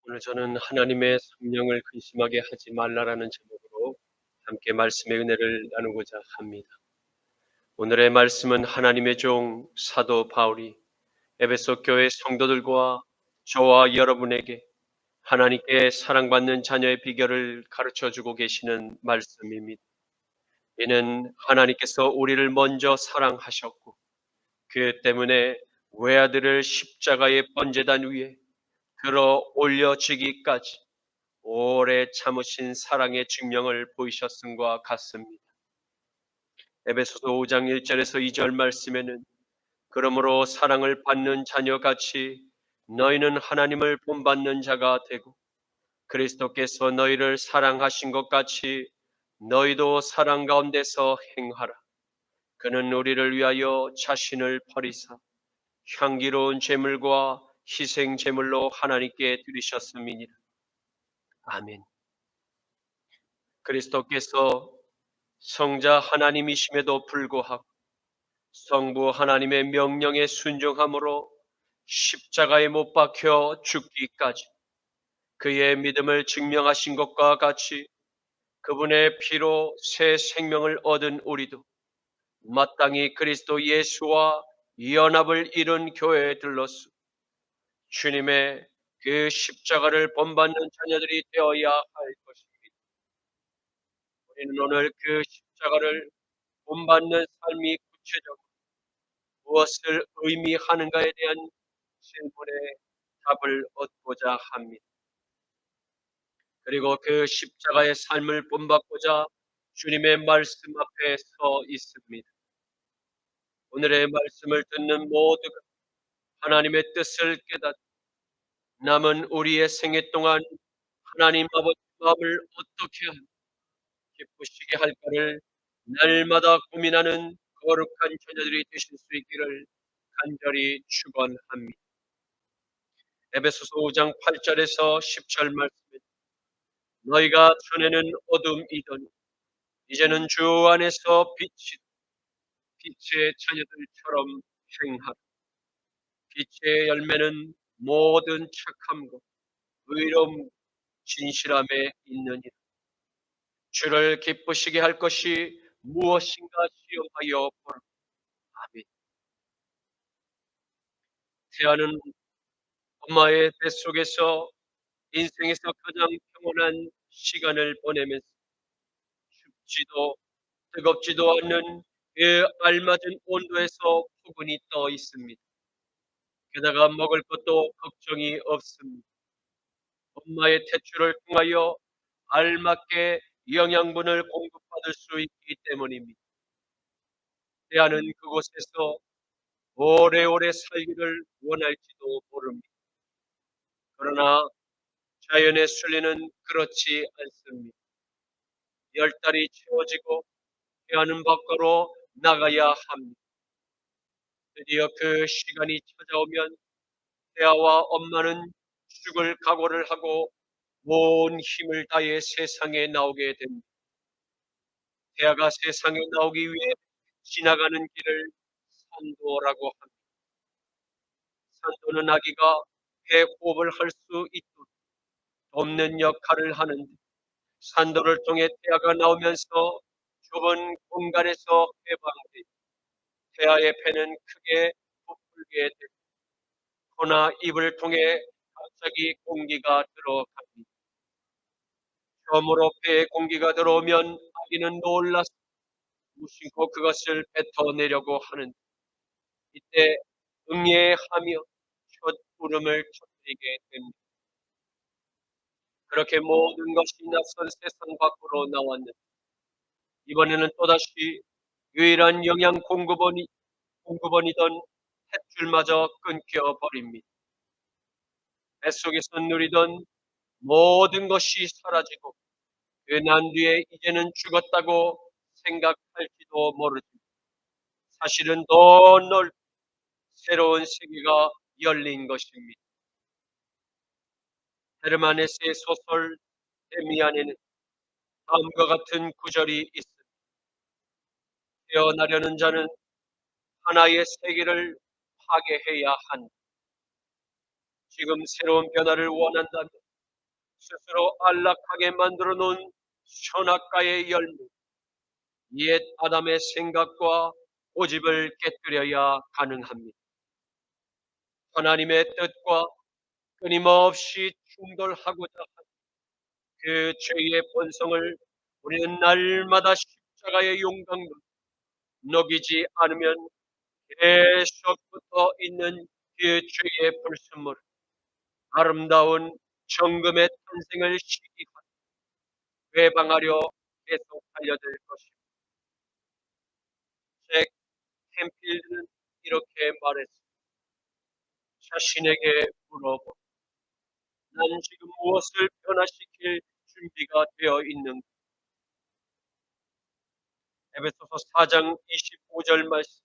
오늘 저는 하나님의 성령을 근심하게 하지 말라라는 제목으로 함께 말씀의 은혜를 나누고자 합니다. 오늘의 말씀은 하나님의 종 사도 바울이 에베소 교회 성도들과 저와 여러분에게 하나님께 사랑받는 자녀의 비결을 가르쳐 주고 계시는 말씀입니다. 이는 하나님께서 우리를 먼저 사랑하셨고 그 때문에 외아들을 십자가의 번제단 위에 들어 올려주기까지 오래 참으신 사랑의 증명을 보이셨음과 같습니다. 에베소서 5장 1절에서 2절 말씀에는 그러므로 사랑을 받는 자녀같이 너희는 하나님을 본받는 자가 되고 그리스도께서 너희를 사랑하신 것 같이 너희도 사랑 가운데서 행하라. 그는 우리를 위하여 자신을 버리사 향기로운 제물과 희생 제물로 하나님께 드리셨음이니라. 아멘. 그리스도께서 성자 하나님이심에도 불구하고 성부 하나님의 명령에 순종함으로 십자가에 못 박혀 죽기까지 그의 믿음을 증명하신 것과 같이 그분의 피로 새 생명을 얻은 우리도 마땅히 그리스도 예수와 연합을 이룬 교회에 들렀소. 주님의 그 십자가를 본받는 자녀들이 되어야 할 것입니다. 우리는 오늘 그 십자가를 본받는 삶이 구체적으로 무엇을 의미하는가에 대한 질문에 답을 얻고자 합니다. 그리고 그 십자가의 삶을 본받고자 주님의 말씀 앞에 서 있습니다. 오늘의 말씀을 듣는 모두가 하나님의 뜻을 깨닫고 남은 우리의 생애 동안 하나님 아버지 마음을 어떻게 하며 기쁘시게 할까를 날마다 고민하는 거룩한 자녀들이 되실 수 있기를 간절히 축원합니다. 에베소서 5장 8절에서 10절 말씀에 너희가 전에는 어둠이더니 이제는 주 안에서 빛의 자녀들처럼 행하라. 빛의 열매는 모든 착함과 의로움, 진실함에 있느니라. 주를 기쁘시게 할 것이 무엇인가 시험하여 보라. 아멘. 태아는 엄마의 뱃속에서 인생에서 가장 평온한 시간을 보내면서 춥지도 뜨겁지도 않는 그 알맞은 온도에서 포근히 떠 있습니다. 게다가 먹을 것도 걱정이 없습니다. 엄마의 태출을 통하여 알맞게 영양분을 공급받을 수 있기 때문입니다. 태아는 그곳에서 오래오래 살기를 원할지도 모릅니다. 그러나 자연의 순리는 그렇지 않습니다. 10달이 채워지고 태아는 밖으로 나가야 합니다. 드디어 그 시간이 찾아오면 태아와 엄마는 죽을 각오를 하고 온 힘을 다해 세상에 나오게 됩니다. 태아가 세상에 나오기 위해 지나가는 길을 산도라고 합니다. 산도는 아기가 배호흡을 할 수 있도록 돕는 역할을 하는데 산도를 통해 태아가 나오면서 좁은 공간에서 해방돼 태아의 배는 크게 부풀게 되고 코나 입을 통해 갑자기 공기가 들어갑니다. 처음으로 배에 공기가 들어오면 아기는 놀라서 무심코 그것을 뱉어내려고 하는데 이때 응애하며 첫 울음을 터뜨리게 됩니다. 그렇게 모든 것이 낯선 세상 밖으로 나왔는데 이번에는 또다시 유일한 영양 공급원이던 탯줄마저 끊겨버립니다. 뱃속에서 누리던 모든 것이 사라지고 그 난 뒤에 이제는 죽었다고 생각할지도 모르지만 사실은 더 넓은 새로운 세계가 열린 것입니다. 헤르만헤세의 소설 데미안에는 다음과 같은 구절이 있습니다. 태어나려는 자는 하나의 세계를 파괴해야 한다. 지금 새로운 변화를 원한다면 스스로 안락하게 만들어 놓은 선악과의 열매, 옛 아담의 생각과 고집을 깨뜨려야 가능합니다. 하나님의 뜻과 끊임없이 충돌하고자 하는 그 죄의 본성을 우리는 날마다 십자가의 용광로 녹이지 않으면 계속 붙어 있는 그 죄의 불순물, 아름다운 정금의 탄생을 시기하고 회방하려 계속 달려들 것입니다. 잭 캠필드는 이렇게 말했습니다. 자신에게 물어보. 난 지금 무엇을 변화시킬 준비가 되어 있는가? 에베소서 4장 25절 말씀.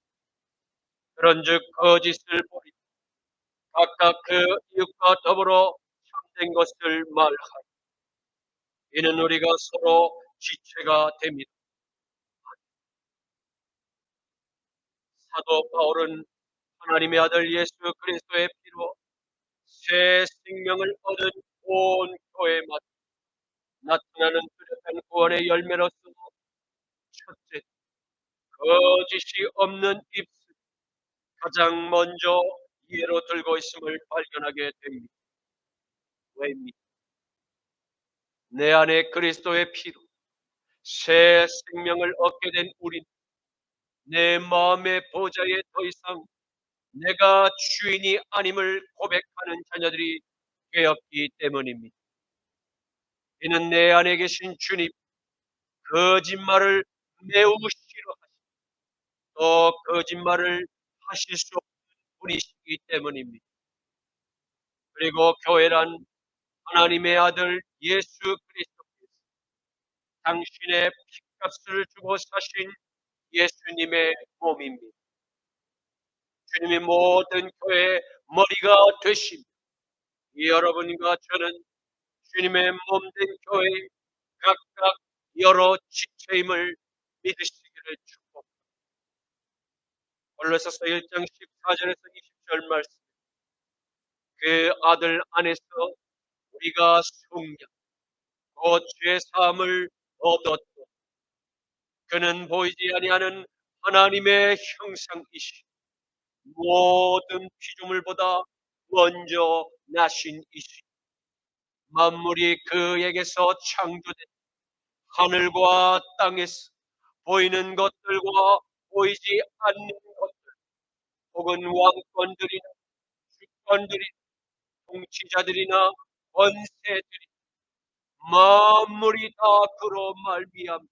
그런즉 거짓을 버리고 각각 그 이웃과 더불어 참된 것을 말하라. 이는 우리가 서로 지체가 됩니다. 사도 바울은 하나님의 아들 예수 그리스도의 피로 새 생명을 얻은 온 교회마다 나타나는 뚜렷한 구원의 열매로서 첫째, 거짓이 없는 입술, 가장 먼저 예로 들고 있음을 발견하게 됩니다. 왜입니까? 내 안에 그리스도의 피로 새 생명을 얻게 된 우리는 내 마음의 보좌에 더 이상 내가 주인이 아님을 고백하는 자녀들이 되었기 때문입니다. 이는 내 안에 계신 주님, 거짓말을 매우 싫어하시고 또 거짓말을 하실 수 없는 분이시기 때문입니다. 그리고 교회란 하나님의 아들 예수 그리스도께서 당신의 피값을 주고 사신 예수님의 몸입니다. 주님이 모든 교회의 머리가 되신 여러분과 저는 주님의 몸된 교회의 각각 여러 지체임을 믿으시기를 축복합니다. 골로새서 1장 14절에서 20절 말씀. 그 아들 안에서 우리가 성령, 곧 죄 사함을 얻었고 그는 보이지 아니하는 하나님의 형상이시 모든 피조물보다 먼저 나신 이시 만물이 그에게서 창조된 하늘과 땅에서 보이는 것들과 보이지 않는 것들 혹은 왕권들이나 주권들이나 통치자들이나 권세들이 만물이 다 그로 말미암아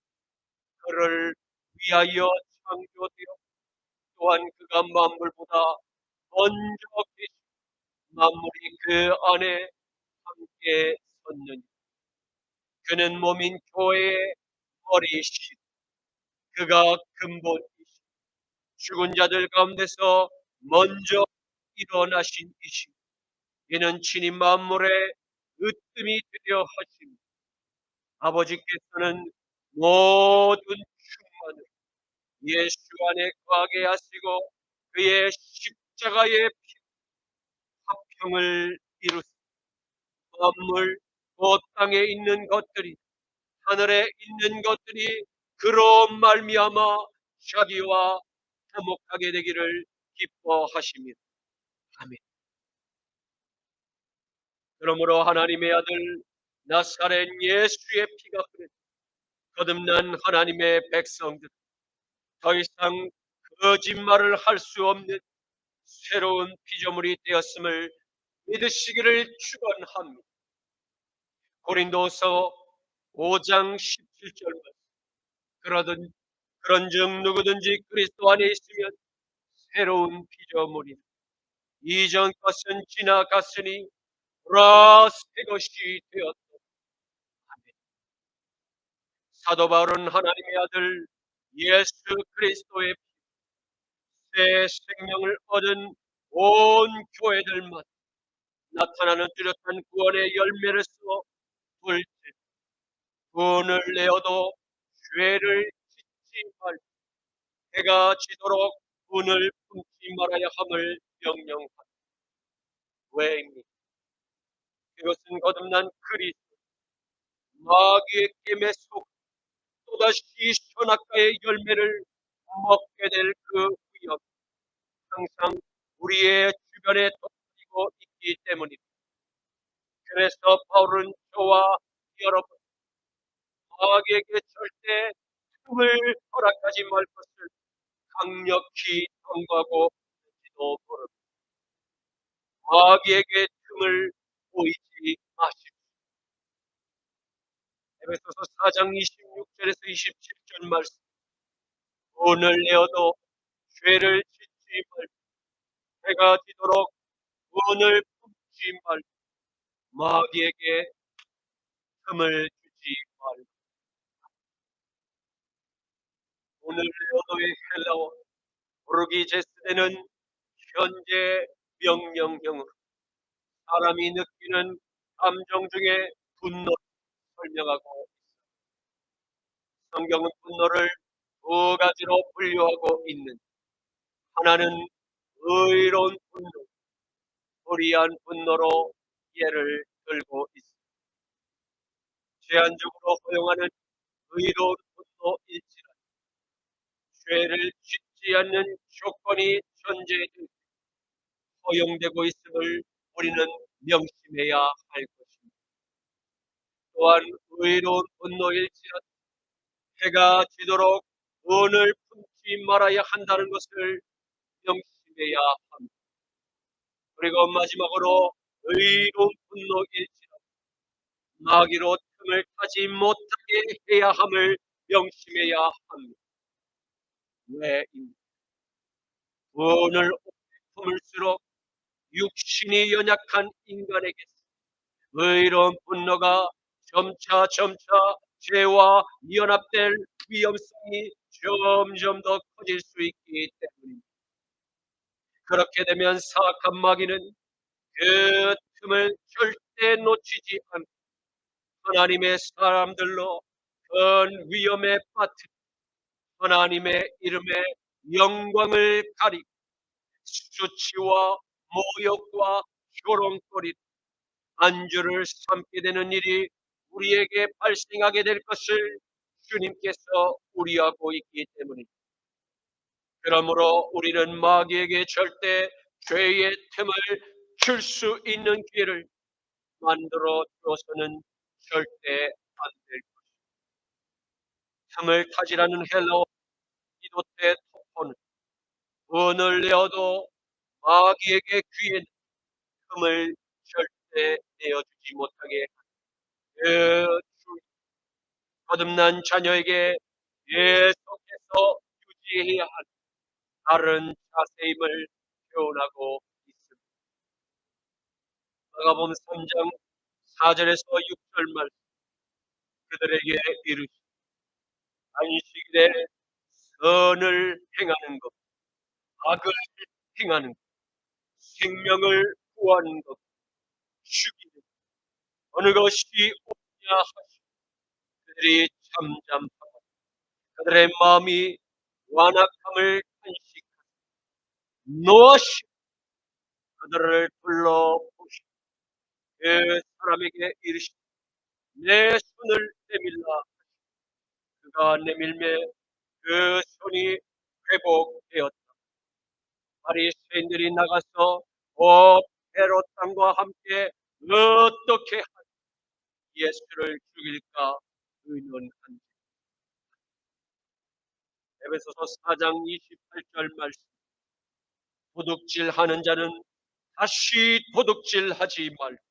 그를 위하여 창조되어 또한 그가 만물보다 먼저 계신 만물이 그 안에 함께 섰느니 그는 몸인 교회의 머리이시 그가 근본이시 죽은 자들 가운데서 먼저 일어나신 이시 이는 친히 만물의 으뜸이 되려 하심 아버지께서는 모든 충만을 예수 안에 거하게 하시고 그의 십자가의 화평을 이루사 만물 곧 땅에 있는 것들이 하늘에 있는 것들이 그로 말미암아 자기와 화목하게 되기를 기뻐하십니다. 아멘. 그러므로 하나님의 아들 나사렛 예수의 피가 흐르는 거듭난 하나님의 백성들 더 이상 거짓말을 할 수 없는 새로운 피조물이 되었음을 믿으시기를 축원합니다. 고린도서 5장 17절 그런즉 누구든지 그리스도 안에 있으면 새로운 피조물이라 이전 것은 지나갔으니 보라 새 것이 되었다. 사도 바울은 하나님의 아들 예수 그리스도의 새 생명을 얻은 온 교회들만 나타나는 뚜렷한 구원의 열매로서 둘째 돈을 내어도 죄를 짓지 말고 해가 지도록 돈을 품지 말아야 함을 명령하라. 왜입니까? 그것은 거듭난 그리스도 마귀의 겜에 속 또다시 선악과의 열매를 먹게 될 그 위험, 항상 우리의 주변에 덮이고 있기 때문입니다. 그래서 바울은 저와 여러분, 마귀에게 절대 틈을 허락하지 말 것을 강력히 경고하고 있는지도 모릅니다. 마귀에게 틈을 보이지 마십시오. 에베소서 4장 26절에서 27절 말씀, 오늘 내어도 죄를 짓지 말고 해가 지도록 돈을 품지 말고 마귀에게 틈을 주지 말고. 오늘 레오노의 헬라어 오르기제스대는 현재 명령형으로 사람이 느끼는 감정 중에 분노를 설명하고, 성경은 분노를 두 가지로 분류하고 있는, 하나는 의로운 분노, 불의한 분노로 예를 들고 있습니다. 제한적으로 허용하는 의로운 분노일지라도 죄를 짓지 않는 조건이 존재해 허용되고 있음을 우리는 명심해야 할 것입니다. 또한 의로운 분노일지라도 해가 지도록 은을 품지 말아야 한다는 것을 명심해야 합니다. 그리고 마지막으로 의로운 분노일지라도 마귀로 틈을 타지 못하게 해야 함을 명심해야 합니다. 왜입니까? 은을 품을수록 육신이 연약한 인간에게서 의로운 분노가 점차 죄와 연합될 위험성이 점점 더 커질 수 있기 때문입니다. 그렇게 되면 사악한 마귀는 그 틈을 절대 놓치지 않고 하나님의 사람들로 큰 위험에 빠뜨려 하나님의 이름의 영광을 가리고 수치와 모욕과 조롱거리, 안주를 삼게 되는 일이 우리에게 발생하게 될 것을 주님께서 우려하고 있기 때문입니다. 그러므로 우리는 마귀에게 절대 죄의 틈을 줄 수 있는 기회를 만들어 주어서는 절대 안 될 것입니다. 틈을 타지라는 헬라어 이도테 토포는 은을 내어도 마귀에게 귀에 틈을 절대 내어주지 못하게 그 거듭난 자녀에게 계속해서 유지해야 할 다른 자세임을 표현하고 있습니다. 마가복음 3장 4절에서 6절 말씀, 그들에게 이르시되 안식일에 선을 행하는 것, 악을 행하는 것, 생명을 구하는 것, 죽이는 것, 어느 것이 옳으냐 하시고 그들이 잠잠하고 그들의 마음이 완악함을 탄식하고 노하시고 그들을 불러보시고 그 사람에게 이르시되 내 손을 내밀라. 그가 내밀매 그 손이 회복되었다. 바리새인들이 나가서 헤롯 왕과 함께 어떻게 예수를 죽일까 의논한다. 에베소서 4장 28절 말씀, 도둑질하는 자는 다시 도둑질하지 말고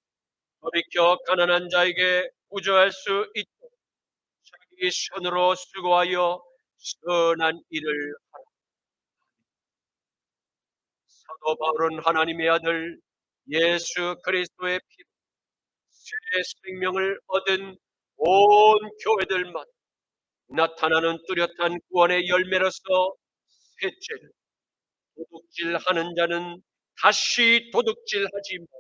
돌이켜 가난한 자에게 구조할 수 있도록 자기 손으로 수고하여 선한 일을 하라. 사도 바울은 하나님의 아들 예수 그리스도의 피로 새 생명을 얻은 온 교회들만 나타나는 뚜렷한 구원의 열매로서 셋째는 도둑질하는 자는 다시 도둑질하지 말고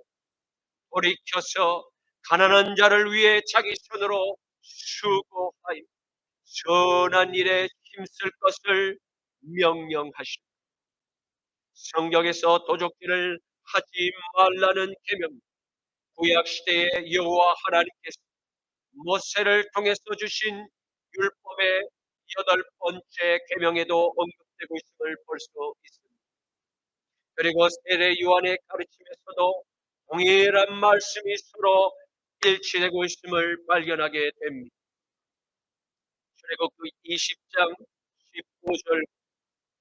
돌이켜서 가난한 자를 위해 자기 손으로 수고하여 선한 일에 힘쓸 것을 명령하시고, 성경에서 도둑질을 하지 말라는 계명, 구약 시대의 여호와 하나님께서 모세를 통해서 주신 율법의 8번째 계명에도 언급되고 있음을 볼 수 있습니다. 그리고 세례 요한의 가르침에서도 동일한 말씀이 서로 일치되고 있음을 발견하게 됩니다. 출애굽기 20장 15절,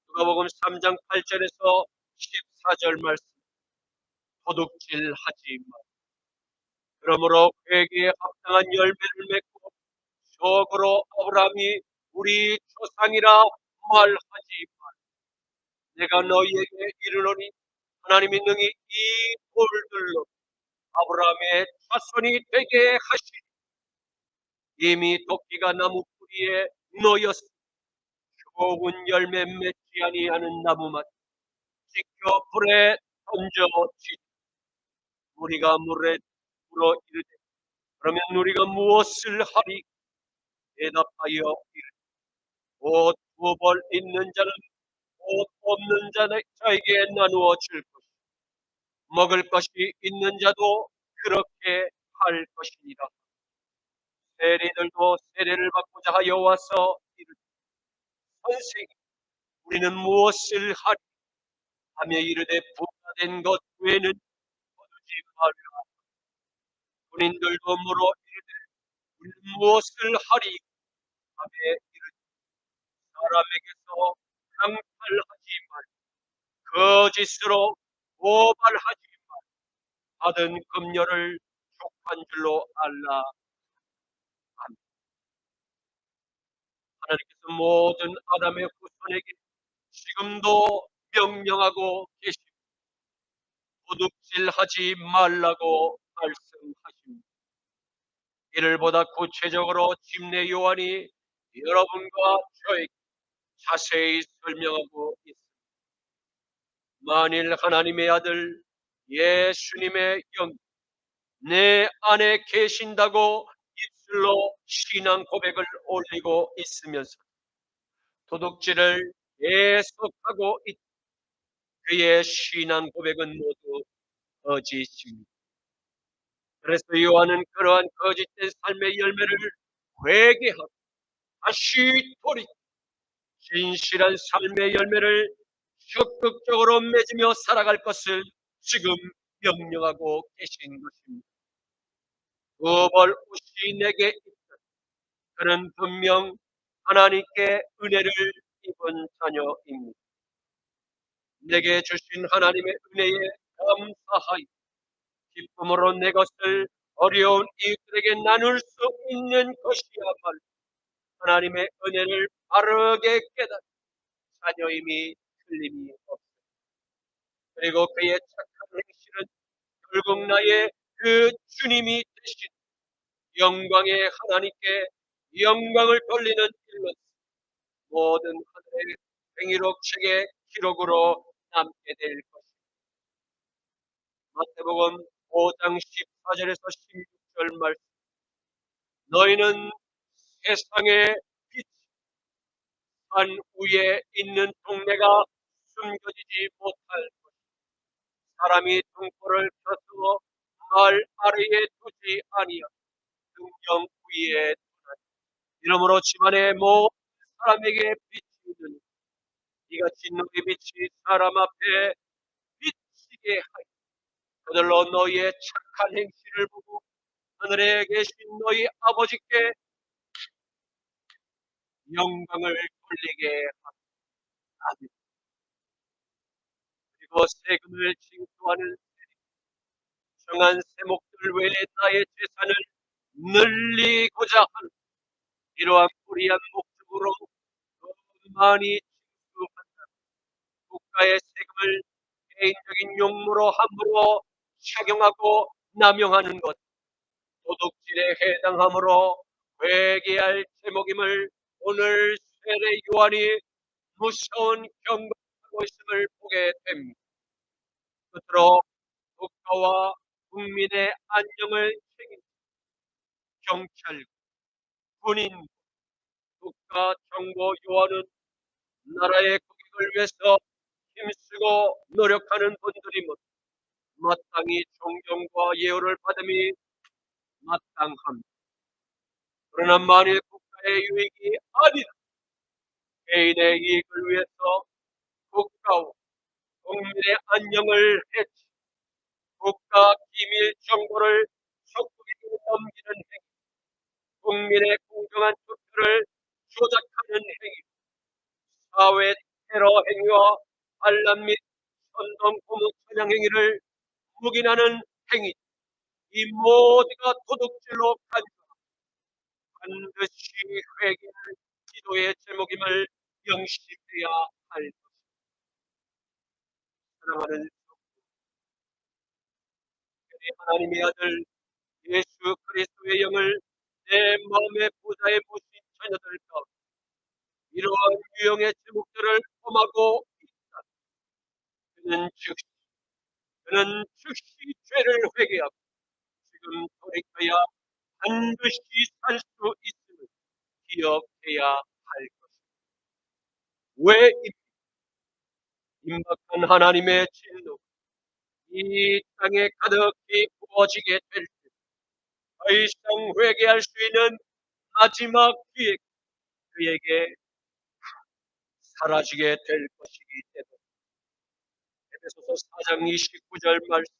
누가복음 3장 8절에서 14절 말씀, 도둑질하지 마. 그러므로 회개에 합당한 열매를 맺고 적으로 아브라함이 우리 조상이라 말하지 마. 내가 너희에게 이르노니 하나님이 능히 이 돌들로 아브라함의 자손이 되게 하시니, 이미 도끼가 나무 뿌리에 놓였으니 좋은 열매 맺지 아니하는 나무만 지켜 불에 던져지니, 우리가 물에 물어 이르되 그러면 우리가 무엇을 하리? 대답하여 이르되 곧 두 벌 있는 자는 곧 없는 자에게 나누어 줄 것이요 먹을 것이 있는 자도 그렇게 할 것이니라. 세리들도 세례를 받고자 하여 와서 이르되 선생님, 우리는 무엇을 하리? 하며 이르되 부가 된 것 외에는 거두지 말라. 군인들도 물어 이르되 우리는 무엇을 하리? 하며 이르되 사람에게서 강탈하지 말고 거짓으로 고발하지 말고 받은 금료를 족한 줄로 알라. 하나님께서 모든 아담의 후손에게 지금도 명령하고 계시고 도둑질하지 말라고 말씀하십니다. 이를 보다 구체적으로 침례 요한이 여러분과 저에게 자세히 설명하고 있습니다. 만일 하나님의 아들 예수님의 영 내 안에 계신다고 입술로 신앙 고백을 올리고 있으면서 도둑질을 계속하고 있다. 그의 신앙 고백은 모두 거짓입니다. 그래서 요한은 그러한 거짓된 삶의 열매를 회개하고 다시 돌이켜 진실한 삶의 열매를 적극적으로 맺으며 살아갈 것을 지금 명령하고 계신 것입니다. 두 벌 옷이 내게 있다. 그는 분명 하나님께 은혜를 입은 자녀입니다. 내게 주신 하나님의 은혜에 감사하여 기쁨으로 내 것을 어려운 이웃들에게 나눌 수 있는 것이야말로 하나님의 은혜를 바르게 깨닫는 자녀임이 틀림이 없습니다. 그리고 그의 착한 행실은 결국 나의 그 주님이 되신 영광의 하나님께 영광을 돌리는 일로 모든 하늘의 행위록 책의 기록으로 남게 될 것입니다. 마태복음 5장 14절에서 16절 말씀, 너희는 세상의 빛, 산 위에 있는 동네가 숨겨지지 못할 것. 사람이 등불을 켜서 말 아래에 두지 아니하고 등경 위에 두나니 이러므로 집안의 모든 사람에게 빛이 있느니 이같이 너희 빛이 사람 앞에 비치게 하여 그들로 너희의 착한 행실을 보고 하늘에 계신 너희 아버지께 영광을 돌리게 하라. 그리고 세금을 징수하는 정한 세목들 외에 나의 재산을 늘리고자 하는 이러한 불의한 목적으로 많이 징수한다. 국가의 세금을 개인적인 용무로 함부로 착용하고 남용하는 것, 도둑질에 해당하므로 회개할 제목임을 오늘 세례 요한이 무서운 경고하고 있음을 보게 됩니다. 끝으로 국가와 국민의 안녕을 책임 경찰, 군인, 국가 정보 요원은 나라의 국익을 위해서 힘쓰고 노력하는 분들이므로 마땅히 존경과 예우를 받음이 마땅합니다. 그러나 만일 국가의 유익이 아니다, 개인의 이익을 위해서 국가와 국민의 안녕을 해치 국가 기밀 정보를 속국에게 넘기는 행위, 국민의 공정한 투표를 조작하는 행위, 사회 테러 행위와 반란 및 선동 고문 찬양 행위를 묵인하는 행위, 이 모두가 도둑질로 반드시 회개할 기도의 제목임을 명심해야 할 것입니다. 사랑하는 하나님의 아들 예수 그리스도의 영을 내 마음의 보좌에 모신 자녀들 가운데 이러한 유형의 제목들을 범하고 그는 즉시 죄를 회개하고 지금 돌이켜야 반드시 살 수 있음을 기억해야 할 것입니다. 왜 임박한 하나님의 진노 이 땅에 가득히 부어지게 될 때 더 이상 회개할 수 있는 마지막 기회 그에게 사라지게 될 것이기 때문에 에베소서 4장 29절 말씀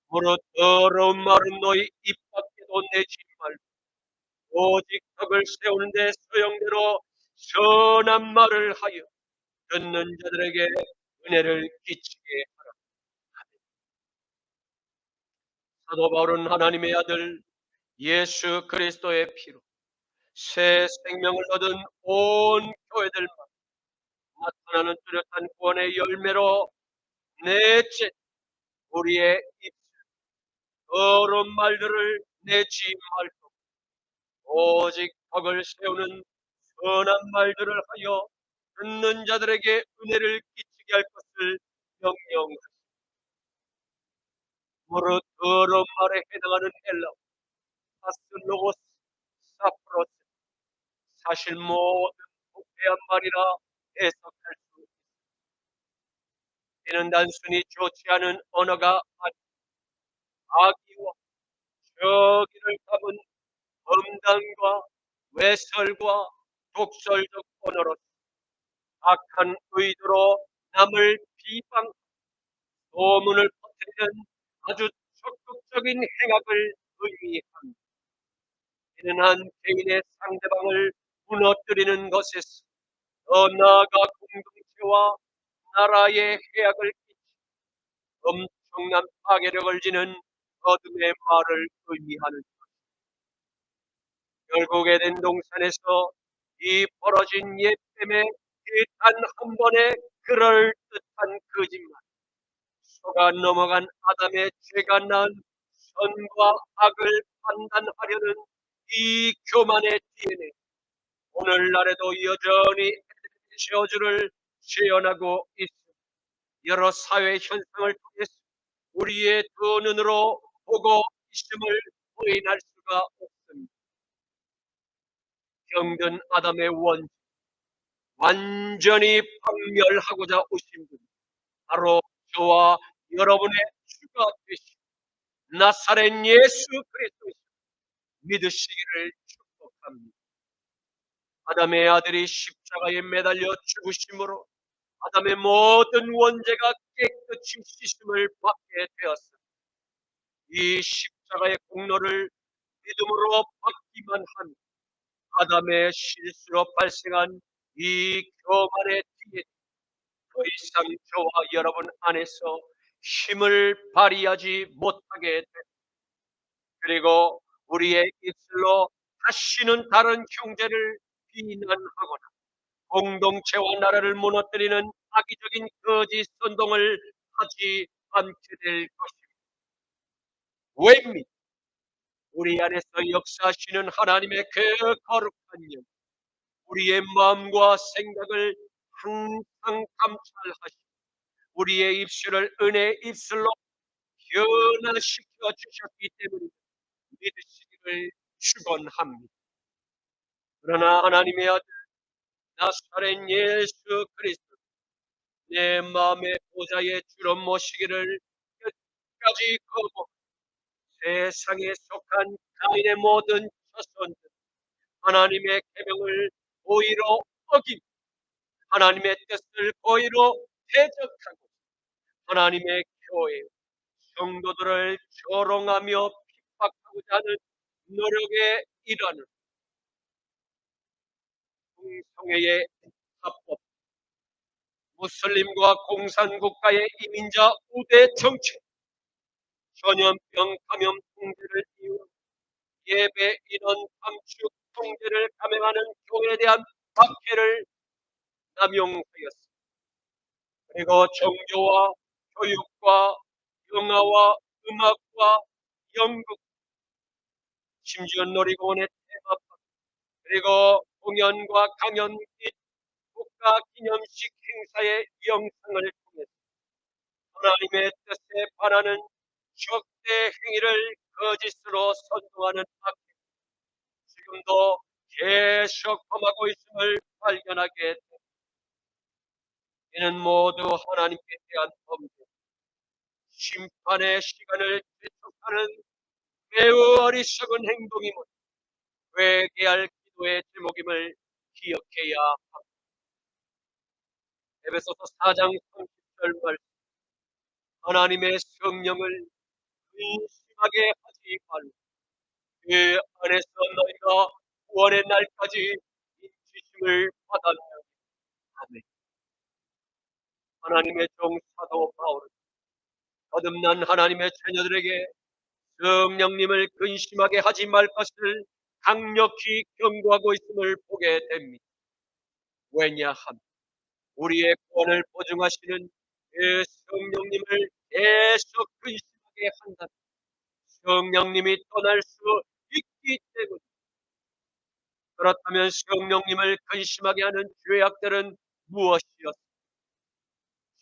무릇 더러운 말은 너희 입 밖에도 내지 말고 오직 덕을 세우는데 소용대로 선한 말을 하여 듣는 자들에게 은혜를 끼치게 하라. 사도 바울은 하나님의 아들 예수 그리스도의 피로 새 생명을 얻은 온 교회들만 나타나는 뚜렷한 구원의 열매로 넷째 우리의 입 더러운 말들을 내지 말고 오직 덕을 세우는 선한 말들을 하여 듣는 자들에게 은혜를 끼치게 할 것을 명령하시고 무릇 더러운 말에 해당하는 헬라어 파스로고스 사프로스 사실 모든 부패한 말이라 해석할 수 이는 단순히 좋지 않은 언어가 아니 악의와 저기를 담은 험담과 외설과 독설적 언어로 악한 의도로 남을 비방, 소문을 퍼뜨리는 아주 적극적인 행악을 의미합니다. 이는 한 개인의 상대방을 무너뜨리는 것에서 더 나아가 공동체와 나라의 해악을 끼치 엄청난 파괴력을 지닌 어둠의 말을 의미하는 결국 에덴 동산에서 이 벌어진 예뱀의 이 단 한 번의 그럴듯한 거짓말 속아 넘어간 아담의 죄가 낳은 선과 악을 판단하려는 이 교만의 DNA 오늘날에도 여전히 저주를 재현하고 있습니다. 여러 사회 현상을 통해서 우리의 두 눈으로 보고 있음을 부인할 수가 없습니다. 병든 아담의 원 완전히 박멸하고자 오신 분 바로 저와 여러분의 주가 되신 나사렛 예수 그리스도 믿으시기를 축복합니다. 아담의 아들이 십자가에 매달려 죽으심으로 아담의 모든 원죄가 깨끗이 씻음을 받게 되었습니다. 이 십자가의 공로를 믿음으로 받기만 한 아담의 실수로 발생한 이 교만의 뒤에 더 이상 저와 여러분 안에서 힘을 발휘하지 못하게 됩니다. 그리고 우리의 입술로 다시는 다른 형제를 비난하거나 공동체와 나라를 무너뜨리는 악의적인 거짓 선동을 하지 않게 될 것입니다. 왜입니까? 우리 안에서 역사하시는 하나님의 그 거룩한 영, 우리의 마음과 생각을 항상 감찰하시고 우리의 입술을 은혜의 입술로 변화시켜 주셨기 때문에 믿으시기를 축원합니다. 그러나 하나님의 아들 나사렛 예수 그리스도 내 마음의 보좌에 주로 모시기를 끝까지 거부 세상에 속한 가인의 모든 자손들 하나님의 계명을 고의로 어긴 하나님의 뜻을 고의로 대적하고 하나님의 교회 성도들을 조롱하며 핍박하고자 하는 노력의 일환을 동성애의 합법, 무슬림과 공산국가의 이민자 우대 정책, 전염병 감염 통제를 이유 예배 인원 감축 통제를 감행하는 교회에 대한 박해를 남용하였습니다. 그리고 종교와 교육과 영화와 음악과 연극, 심지어 놀이공원의 테마파크, 그리고 공연과 강연 및 국가 기념식 행사의 영상을 통해서 하나님의 뜻에 반하는 적대 행위를 거짓으로 선동하는 악 지금도 계속 범하고 있음을 발견하게 됩니다. 이는 모두 하나님께 대한 범죄, 심판의 시간을 재촉하는 매우 어리석은 행동임을 회개할 기도의 제목임을 기억해야 합니다. 에베소서 4장 30절 말씀, 하나님의 성령을 근심하게 하지 말고 그 안에서 너희가 구원의 날까지 인치심을 받았느니라. 아멘. 하나님의 종 사도 바울은 거듭난 하나님의 자녀들에게 성령님을 근심하게 하지 말 것을 강력히 경고하고 있음을 보게 됩니다. 왜냐하면 우리의 구원을 보증하시는 그 성령님을 계속 근심하게 한다. 성령님이 떠날 수 있기 때문에. 그렇다면 성령님을 근심하게 하는 죄악들은 무엇이었습니까?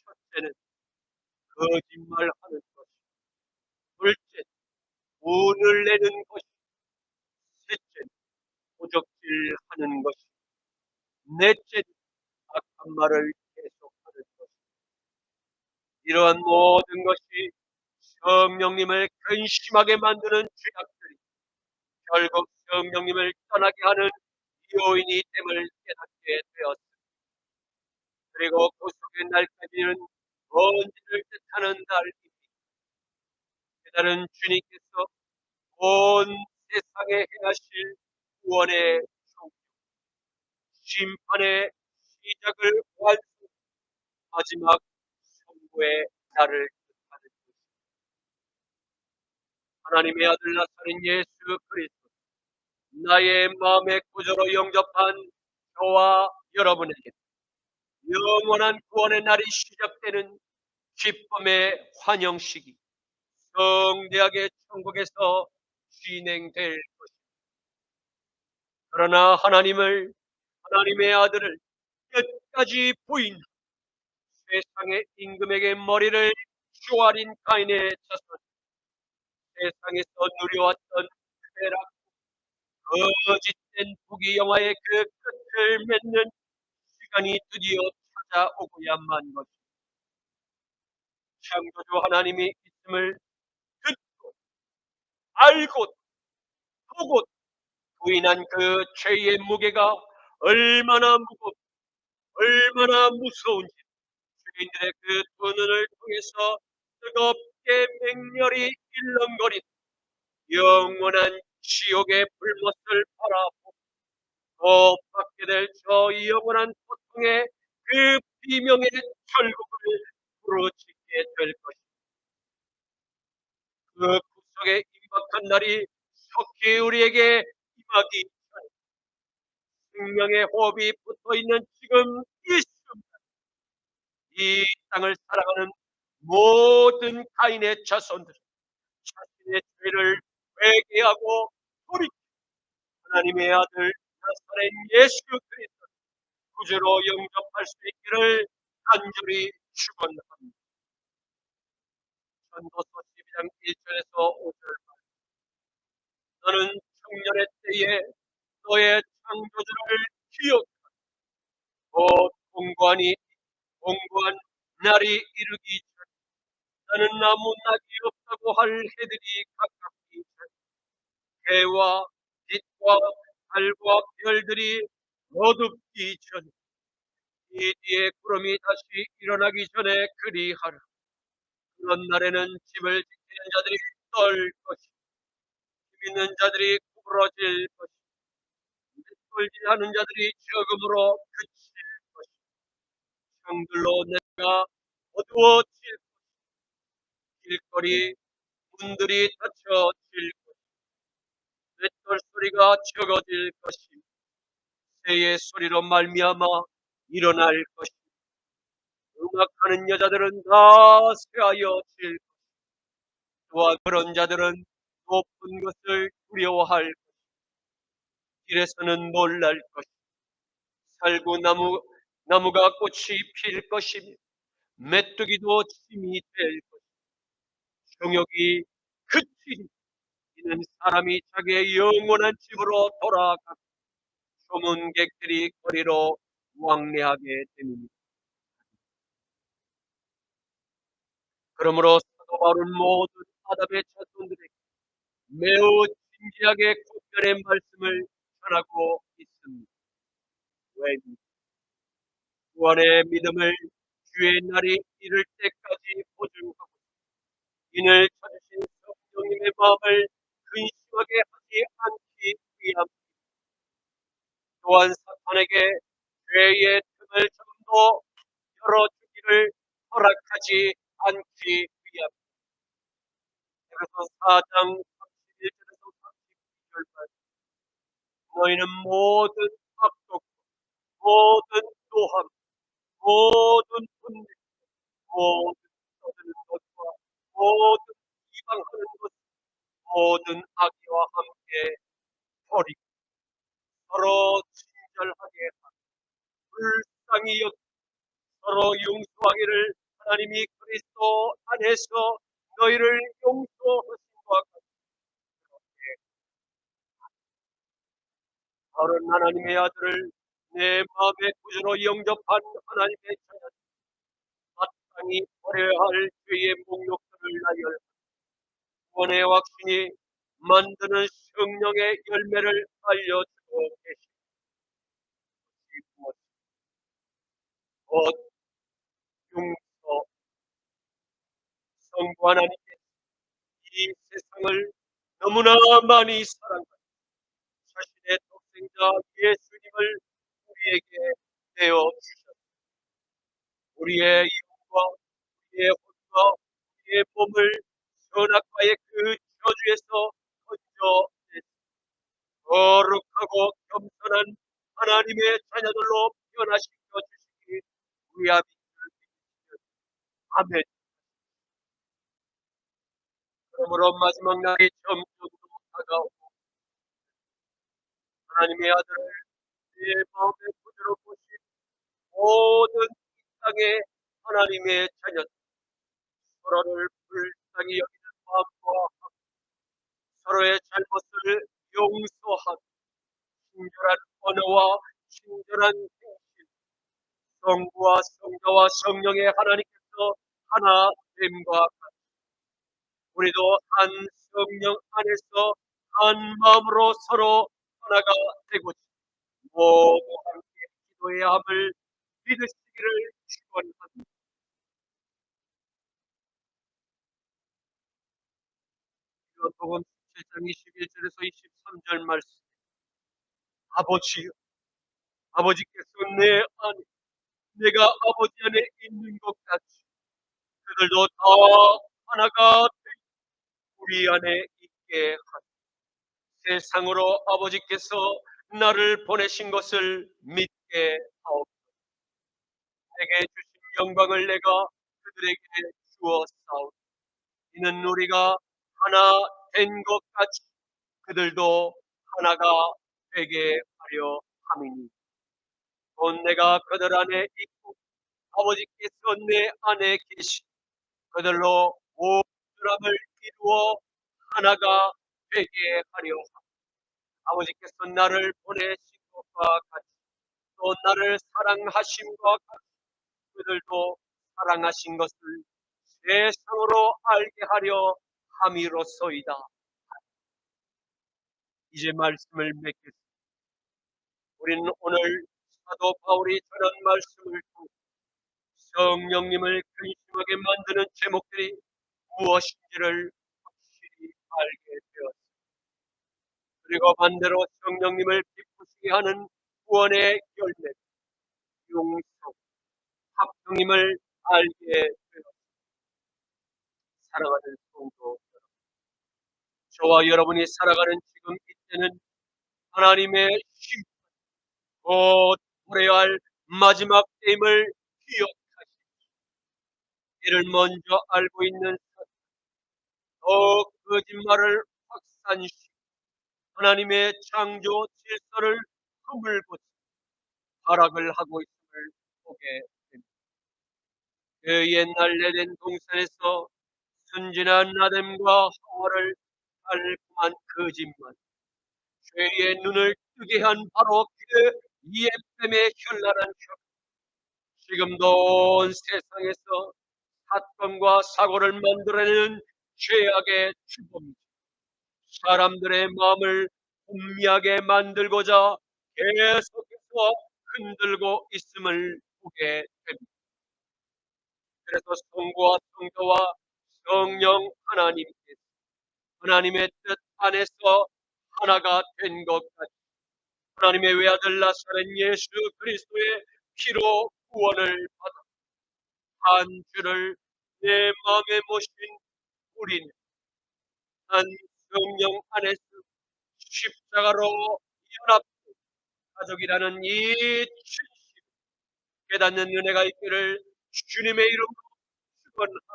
첫째는 거짓말하는 것, 둘째 운을 내는 것, 셋째 도적질하는 것, 넷째 악한 말을 계속하는 것. 이러한 모든 것이 성령님을 근심하게 만드는 죄악들이 결국 성령님을 떠나게 하는 요인이 됨을 깨닫게 되었습니다. 그리고 구속의 날까지는 언제를 뜻하는 날입니다. 그날은 주님께서 온 세상에 행하실 구원의 종, 심판의 시작을 완성 마지막 선고의 날을 뜻하는 것입니다. 하나님의 아들 나사렛 예수 그리스도, 나의 마음의 구주로 영접한 저와 여러분에게 영원한 구원의 날이 시작되는 기쁨의 환영식이 성대하게 천국에서 진행될 것입니다. 그러나 하나님의 아들을 끝까지 부인, 세상의 임금에게 머리를 조아린 가인의 자손, 세상에서 누려왔던 쾌락, 거짓된 부귀영화의 그 끝을 맺는 시간이 드디어 찾아오고야만 것입니다. 창조주 하나님이 있음을 듣고 알고 보고 부인한 그 죄의 무게가 얼마나 무서운지 죄인들의 그 두 눈을 통해서 뜨겁게 맹렬히 일렁거린 영원한 지옥의 불못을 바라보고 또 받게 될 저 영원한 고통의 그 비명의 결국을 부르짖게 될 것입니다. 그 구속의 임박한 날이 속히 우리에게 임하기 전에 생명의 호흡이 붙어있는 지금 이 순간 이 땅을 살아가는 모든 가인의 자손들 자신의 죄를 회개하고 돌이켜 하나님의 아들 나사렛 예수 그리스도 구주로 영접할 수 있기를 간절히 축원합니다. 전도서 12장 1절에서 5절, 너는 청년의 때에 너의 창조주를 기억하고 곧 공고한 날이 이르기 전 나는 아무 낙이 없다고 할 해들이 가깝기 전 해와 빛과 달과 별들이 어둡기 전에 이 뒤에 구름이 다시 일어나기 전에 그리하라. 그런 날에는 집을 지키는 자들이 떨 것이고 힘 있는 자들이 구부러질 것이고 맷돌질하는 자들이 적음으로 그칠 것이고 창들로 내가 어두워질 길거리 문들이 닫혀질 맷돌 소리가 적어질 것이며 새의 소리로 말미암아 일어날 것이며 음악하는 여자들은 다 쇠하여질 또한 그런 자들은 높은 것을 두려워할 길에서는 놀랄 것이며 나무가 꽃이 필 것이며 메뚜기도 침이 될 것이며 정욕이 그치니 이는 사람이 자기의 영원한 집으로 돌아가 조문객들이 거리로 왕래하게 됩니다. 그러므로 사도 바울은 모든 아담의 자손들에게 매우 진지하게 구별의 말씀을 전하고 있습니다. 왜 구원의 믿음을 주의 날이 이를 때까지 보증하고 이를 찾으신 성령님의 마음을 근심하게 하지 않기 위함 또한 사탄에게 죄의 틈을 좀더 열어주기를 허락하지 않기 위함 그래서 4장 31절에서 32절까지 너희는 모든 악독 모든 노함 모든 분쟁 모든 떠드는 것과 모든 이방하는 것 모든 악의와 함께 버리고 서로 친절하게 불쌍히 여기고 서로 용서하기를 하나님이 그리스도 안에서 너희를 용서하신 것 같이 다른 하나님의 아들을 내 마음의 구주로 영접한 하나님의 자녀 마땅히 버려야 할 죄의 목록들을 나열 구원의 확신이 만드는 성령의 열매를 알려주고 계시고 곧 용서 성부 하나님께 이 세상을 너무나 많이 사랑하시고 자신의 독생자 예수님을 우리에게 내어주셨습니다. 우리의 영과 우리의 혼과 우리의 몸을 선악과의 그 저주에서 건져내 거룩하고 겸손한 하나님의 자녀들로 변화시켜 주시기 위함이기를 믿으시면 아멘. 그러므로 마지막 날이 점점 다가오고 하나님의 아들을 내 마음의 구주로 모신 모든 이 땅의 하나님의 자녀 서로를 불쌍히 여기는 마음과 서로의 잘못을 용서하고 친절한 언어와 친절한 행실 성부와 성자와 성령의 하나님께서 하나 됨과 같이 우리도 한 성령 안에서 한 마음으로 서로 하나가 되고 모두 함께 기도해야 함을 믿으시기를 축원합니다. 요한복음 17장 21절에서 23절 말씀 아버지여 아버지께서 내 안에 내가 아버지 안에 있는 것 같이 그들도 다 하나가 우리 안에 있게 하라. 세상으로 아버지께서 나를 보내신 것을 믿게 하옵소서. 내게 주신 영광을 내가 그들에게 주었사오니 이는 우리가 하나 된 것 같이 그들도 하나가 되게 하려 함이니 곧 내가 그들 안에 있고 아버지께서 내 안에 계시 그들로 모든 사람을 이루어 하나가 되게 하려 함. 아버지께서 나를 보내신 것과 같이 또 나를 사랑하심과 같이 그들도 사랑하신 것을 세상으로 알게 하려 함이로소이다. 이제 말씀을 맺겠습니다. 우리는 오늘 사도 바울이 전한 말씀을 통해 성령님을 근심하게 만드는 제목들이 무엇인지를 확실히 알게 되었습니다. 그리고 반대로 성령님을 기쁘시게 하는 구원의 열매, 용서, 합성임을 알게 되었습니다. 사랑하는 성도 여러분, 저와 여러분이 살아가는 지금 이때는 하나님의 심, 곧 보내야 할 마지막 때임을 기억하시고, 이를 먼저 알고 있는 더 거짓말을 확산시키고 하나님의 창조 질서를 허물고 타락을 하고 있음을 보게 됩니다. 그 옛날 에덴 동산에서 순진한 아담과 하와를 달콤한 거짓말, 죄의 눈을 뜨게 한 바로 그 이엠뱀의 현란한 혁, 지금도 온 세상에서 사건과 사고를 만들어내는 죄악의 주범, 사람들의 마음을 혼미하게 만들고자 계속해서 흔들고 있음을 보게 됩니다. 그래서 성부와 성자와 성령 하나님께서 하나님의 뜻 안에서 하나가 된 것 같이 하나님의 외아들 나사렛 예수 그리스도의 피로 구원을 받아 한 주를 내 마음에 모신 우리는 한 성령 안에서 십자가로 연합된 가족이라는 이 진실 깨닫는 은혜가 있기를 주님의 이름으로 축원합니다.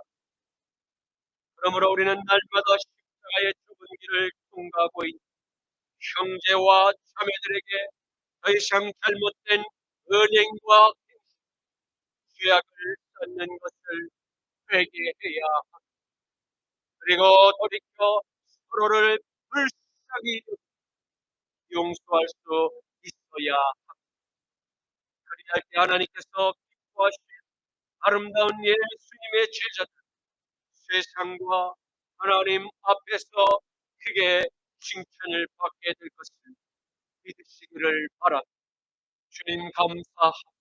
그러므로 우리는 날마다 십자가의 좁은 길을 통과하고 있는 형제와 자매들에게 더 이상 잘못된 은행과 죄악을 쌓는 것을 회개해야 합니다. 그리고 돌이켜 서로를 불쌍히 용서할 수 있어야 합니다. 그리할 때 하나님께서 기뻐하실 아름다운 예수님의 제자들, 세상과 하나님 앞에서 크게 칭찬을 받게 될 것을 믿으시기를 바랍니다. 주님 감사합니다.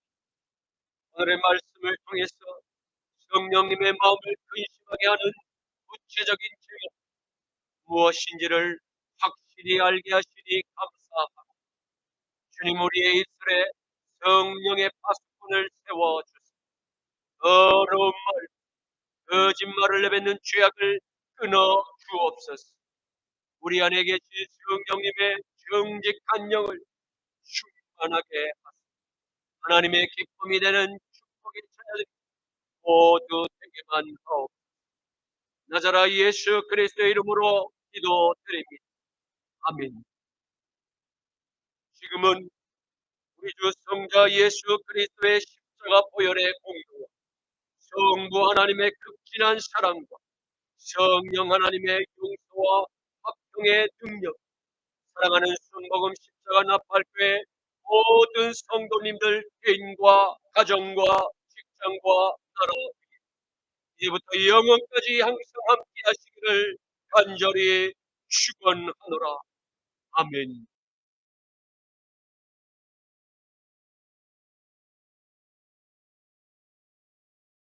오늘의 말씀을 통해서 성령님의 마음을 근심하게 하는 구체적인 죄가 무엇인지를 확실히 알게 하시니 감사합니다. 주님, 우리의 입술에 성령의 파수꾼을 세워주시고 더러운 말, 거짓말을 내뱉는 죄악을 끊어 주옵소서. 우리 안에 계신 성령님의 정직한 영을 충만하게 하소서. 하나님의 기쁨이 되는 축복의 자녀들 모두 되게만 하옵소서. 나자라 예수 그리스도의 이름으로 기도드립니다. 아멘. 지금은 우리 주 성자 예수 그리스도의 십자가 보혈의 공로와 성부 하나님의 극진한 사랑과 성령 하나님의 용서와 합평의 능력, 사랑하는 순복음 십자가 나팔교회 모든 성도님들 개인과 가정과 직장과 나라 이제부터 영원까지 항상 함께 하시기를 간절히 축원하노라. 아멘.